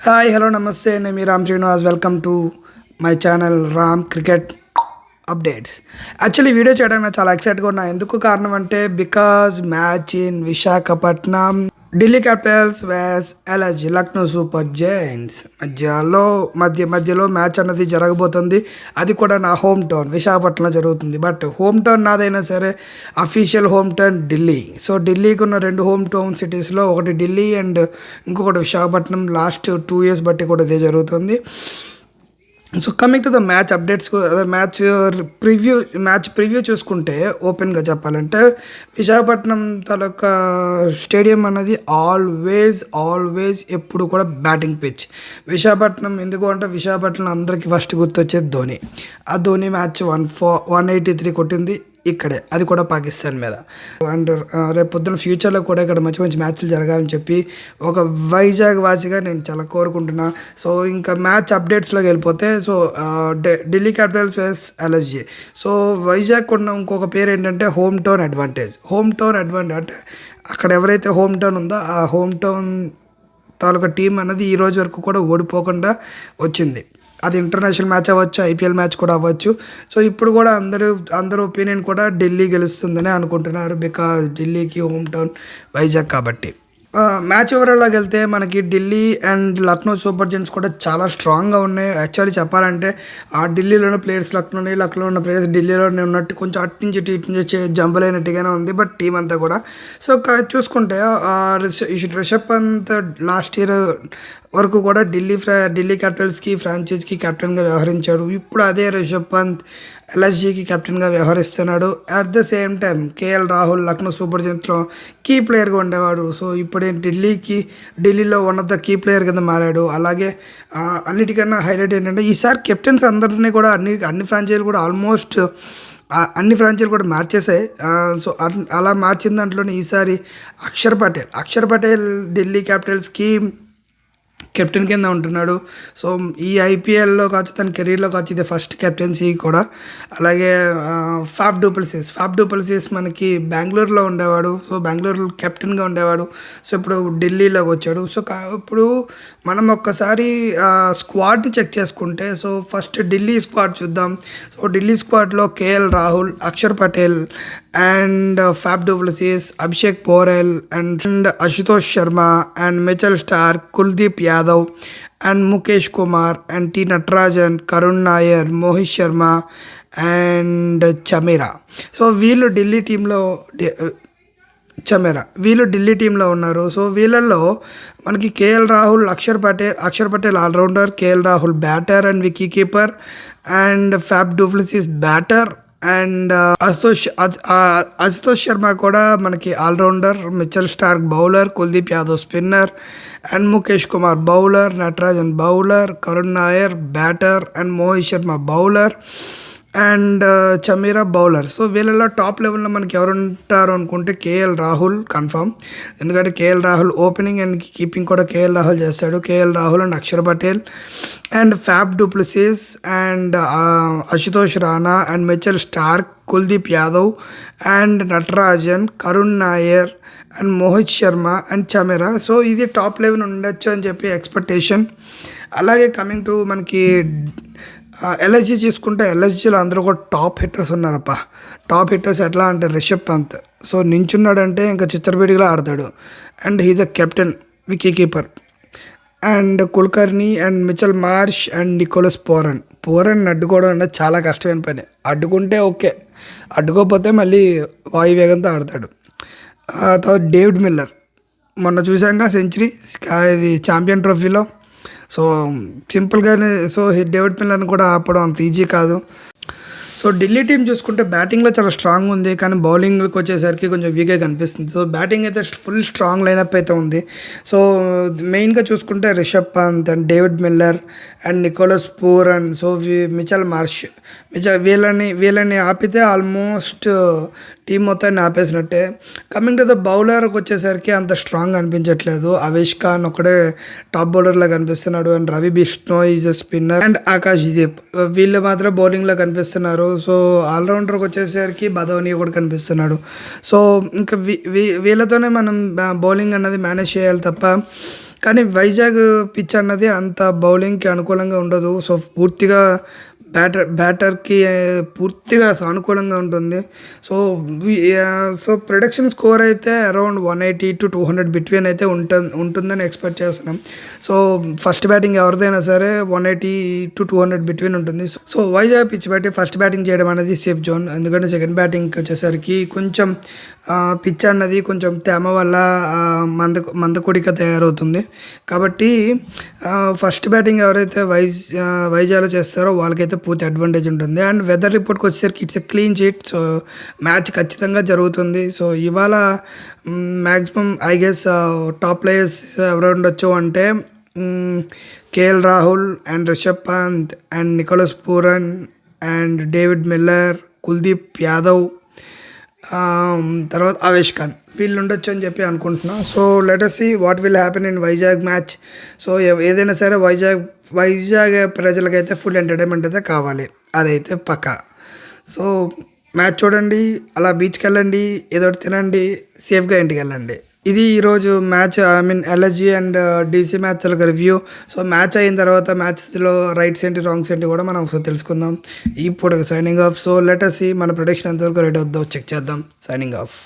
Hi hello నమస్తే నేను మీ Ram Srinivas welcome to my channel Ram cricket updates. Actually video చేయడానికి నాకు చాలా ఎక్సైట్గా ఉన్నా. ఎందుకు కారణం అంటే because match in Visakhapatnam Delhi Capitals versus LSG Lucknow Super Giants మధ్యలో మ్యాచ్ అన్నది జరగబోతుంది. అది కూడా నా హోమ్ టౌన్ విశాఖపట్నంలో జరుగుతుంది. బట్ హోమ్ టౌన్ నాదైనా సరే official home town Delhi. So ఢిల్లీకి ఉన్న రెండు హోమ్ టౌన్ సిటీస్లో ఒకటి ఢిల్లీ అండ్ ఇంకొకటి విశాఖపట్నం. లాస్ట్ 2 years బట్టి కూడా ఇదే జరుగుతుంది. So coming to the match updates, match preview చూసుకుంటే ఓపెన్గా చెప్పాలంటే విశాఖపట్నం తాలూకా స్టేడియం అనేది ఆల్వేస్ ఎప్పుడు కూడా బ్యాటింగ్ పిచ్. విశాఖపట్నం ఎందుకు అంటే విశాఖపట్నం అందరికీ ఫస్ట్ గుర్తొచ్చేది ధోని. ఆ ధోని మ్యాచ్ 183 కొట్టింది ఇక్కడే, అది కూడా పాకిస్తాన్ మీద. అండ్ రేపు పొద్దున్న ఫ్యూచర్లో కూడా ఇక్కడ మంచి మంచి మ్యాచ్లు జరగాలని చెప్పి ఒక వైజాగ్ వాసిగా నేను చాలా కోరుకుంటున్నా. సో ఇంకా మ్యాచ్ అప్డేట్స్లోకి వెళ్ళిపోతే, so Delhi Capitals versus LSG. So Vizag ఉన్న ఇంకొక పేరు ఏంటంటే హోమ్ టౌన్ అడ్వాంటేజ్ అంటే అక్కడ ఎవరైతే హోమ్ టౌన్ ఉందో ఆ హోమ్ టౌన్ తాలూకా టీం అన్నది ఈ రోజు వరకు కూడా ఓడిపోకుండా వచ్చింది. అది ఇంటర్నేషనల్ మ్యాచ్ అవ్వచ్చు, ఐపీఎల్ మ్యాచ్ కూడా అవ్వచ్చు. సో ఇప్పుడు కూడా అందరూ ఒపీనియన్ కూడా ఢిల్లీ గెలుస్తుందని అనుకుంటున్నారు. బికాజ్ ఢిల్లీకి హోమ్ టౌన్ వైజాగ్ కాబట్టి. మ్యాచ్ వివరాల్లోకి వెళ్తే మనకి Delhi and Lucknow super giants కూడా చాలా స్ట్రాంగ్గా ఉన్నాయి. యాక్చువల్లీ చెప్పాలంటే ఆ ఢిల్లీలోని ప్లేయర్స్ లక్నో ఉన్న ప్లేయర్స్ ఢిల్లీలోనే ఉన్నట్టు కొంచెం అటు నుంచి ఇటు నుంచి జంబల్ అయినట్టుగానే ఉంది. బట్ టీం అంతా కూడా సో చూసుకుంటే రిషబ్ పంత్ లాస్ట్ ఇయర్ వరకు కూడా ఢిల్లీ క్యాపిటల్స్కి ఫ్రాంచైజ్కి కెప్టెన్గా వ్యవహరించాడు. ఇప్పుడు అదే రిషబ్ పంత్ ఎల్ఎస్జీకి కెప్టెన్గా వ్యవహరిస్తున్నాడు. At the same time KL Rahul Lucknow Super జెయింట్స్లో కీ ప్లేయర్గా ఉండేవాడు. సో ఇప్పుడు ఢిల్లీలో one of the key player కింద మారాడు. అలాగే అన్నిటికన్నా హైలైట్ ఏంటంటే ఈసారి కెప్టెన్స్ అందరినీ కూడా అన్ని ఫ్రాంచైజీలు కూడా ఆల్మోస్ట్ అన్ని ఫ్రాంచైజీలు కూడా మార్చేసాయి. సో అలా మార్చిన దాంట్లోనే ఈసారి అక్షర్ పటేల్ ఢిల్లీ క్యాపిటల్స్కి కెప్టెన్ కింద ఉంటున్నాడు. సో ఈ ఐపీఎల్లో కావచ్చు తన కెరీర్లో కావచ్చు ఇది ఫస్ట్ కెప్టెన్సీ కూడా. అలాగే ఫాఫ్ డూప్లెసిస్ మనకి బెంగళూరులో ఉండేవాడు. సో బెంగళూరు కెప్టెన్గా ఉండేవాడు. సో ఇప్పుడు ఢిల్లీలోకి వచ్చాడు. సో ఇప్పుడు మనం ఒక్కసారి స్క్వాడ్ని చెక్ చేసుకుంటే, సో ఫస్ట్ ఢిల్లీ స్క్వాడ్ చూద్దాం. సో ఢిల్లీ స్క్వాడ్లో KL Rahul, Akshar Patel and Faf du Plessis, Abhishek Porel and Ashutosh Sharma and Mitchell Starc, Kuldeep Yadav and Mukesh Kumar and T Natarajan, Karun Nair, Mohit Sharma and Chameera. So వీళ్ళు ఢిల్లీ టీంలో ఉన్నారు. సో వీళ్ళల్లో మనకి KL Rahul, Akshar Patel allrounder, KL Rahul batter and wiki keeper and Faf du Plessis batter and Ashutosh Sharma కూడా మనకి all rounder, Mitchell Starc bowler, Kuldeep Yadav spinner and Mukesh Kumar bowler, Natarajan bowler, Karun Nair batter and Mohit Sharma bowler and Chameera bowler. So వీళ్ళలో top లెవెల్లో మనకి ఎవరు ఉంటారు అనుకుంటే కేఎల్ రాహుల్ కన్ఫర్మ్. ఎందుకంటే KL Rahul opening and keeping కూడా కేఎల్ రాహుల్ చేస్తాడు. KL Rahul and Axar Patel and Faf du Plessis and Ashutosh Rana and Mitchell Starc, Kuldeep Yadav and Natarajan, Karun Nair and Mohit Sharma and Chameera. So ఇది టాప్ లెవెల్ ఉండొచ్చు అని చెప్పి ఎక్స్పెక్టేషన్. అలాగే కమింగ్ టు మనకి ఎల్ఎస్జీ చూసుకుంటే ఎల్ఎస్జీలో అందరూ కూడా టాప్ హిట్టర్స్ ఉన్నారప్ప. టాప్ హిట్టర్స్ ఎట్లా అంటే రిషబ్ పంత్ సో నించున్నాడంటే ఇంకా చిచ్చరపీడిగా ఆడతాడు. And he's a captain, wicket keeper and Kulkarni and Mitchell Marsh and Nicholas Pooran అడ్డుకోవడం అనేది చాలా కష్టమైన పని. అడ్డుకుంటే ఓకే, అడ్డుకోకపోతే మళ్ళీ వాయువేగంతో ఆడతాడు. తర్వాత డేవిడ్ మిల్లర్ మొన్న చూసాక సెంచరీ ఇది ఛాంపియన్ ట్రోఫీలో. సో సింపుల్గానే సో డేవిడ్ మిల్లర్ని కూడా ఆపడం అంత ఈజీ కాదు. సో ఢిల్లీ టీం చూసుకుంటే బ్యాటింగ్లో చాలా స్ట్రాంగ్ ఉంది, కానీ బౌలింగ్కి వచ్చేసరికి కొంచెం వీక్గా కనిపిస్తుంది. సో బ్యాటింగ్ అయితే ఫుల్ స్ట్రాంగ్ లైనప్ అయితే ఉంది. సో మెయిన్గా చూసుకుంటే Rishabh Pant and David Miller and Nicholas Pooran, so Mitchell Marsh వీళ్ళని ఆపితే ఆల్మోస్ట్ టీం మొత్తాన్ని ఆపేసినట్టే. కమింగ్ టు ద బౌలర్కి వచ్చేసరికి అంత స్ట్రాంగ్ అనిపించట్లేదు. అవేష్ ఖాన్ ఒకడే టాప్ బౌలర్లో కనిపిస్తున్నాడు and Ravi Bishnoi is a spinner and Akash Deep వీళ్ళు మాత్రం బౌలింగ్లో కనిపిస్తున్నారు. సో ఆల్రౌండర్కి వచ్చేసరికి బదౌని కూడా కనిపిస్తున్నాడు. సో ఇంకా వీళ్ళతోనే మనం బౌలింగ్ అన్నది మేనేజ్ చేయాలి తప్ప కానీ వైజాగ్ పిచ్ అన్నది అంత బౌలింగ్‌కి అనుకూలంగా ఉండదు. సో, పూర్తిగా బ్యాటర్‌కి పూర్తిగా సానుకూలంగా ఉంటుంది. సో, సో, ప్రొడక్షన్ స్కోర్ అయితే అరౌండ్ 180-200 బిట్వీన్ అయితే ఉంటుందని ఎక్స్‌పెక్ట్ చేస్తున్నాం. సో, ఫస్ట్ బ్యాటింగ్ ఎవరిదైనా సరే 180-200 బిట్వీన్ ఉంటుంది. సో, వైజాగ్ పిచ్ బట్టి ఫస్ట్ బ్యాటింగ్ చేయడం అనేది సేఫ్ జోన్. ఎందుకంటే సెకండ్ బ్యాటింగ్‌కి వచ్చేసరికి కొంచెం పిచ్ అన్నది కొంచెం తేమ వల్ల మందకొడిగా తయారవుతుంది. కాబట్టి ఫస్ట్ బ్యాటింగ్ ఎవరైతే వైజాగ్‌లో చేస్తారో వాళ్ళకైతే పూర్తి అడ్వాంటేజ్ ఉంటుంది. అండ్ వెదర్ రిపోర్ట్‌కి వచ్చేసరికి it's a clean sheet. So, match ఖచ్చితంగా జరుగుతుంది. సో, ఇవాళ maximum I guess top players ఎవరు ఉండొచ్చు అంటే KL Rahul and Rishabh Pant and Nicholas Pooran and David Miller, Kuldeep Yadav, తర్వాత అవేష్ ఖాన్ వీళ్ళు ఉండొచ్చు అని చెప్పి అనుకుంటున్నాను. So, let us see what will happen in Vizag match. So, ఏదైనా సరే వైజాగ్ ప్రజలకైతే ఫుల్ ఎంటర్టైన్మెంట్ అయితే కావాలి, అదైతే పక్కా. సో, మ్యాచ్ చూడండి, అలా బీచ్కి వెళ్ళండి, ఏదో ఒకటి తినండి, సేఫ్గా ఇంటికి వెళ్ళండి. ఇది ఈరోజు match, I mean LSG and DC match review. So, match అయిన తర్వాత మ్యాచ్లో రైట్స్ ఏంటి రాంగ్స్ ఏంటి కూడా మనం ఒకసారి తెలుసుకుందాం. ఇప్పుడు signing off. So, let us see మన ప్రొడిక్షన్ ఎంతవరకు రెడీ అవుద్దో చెక్ చేద్దాం. Signing of.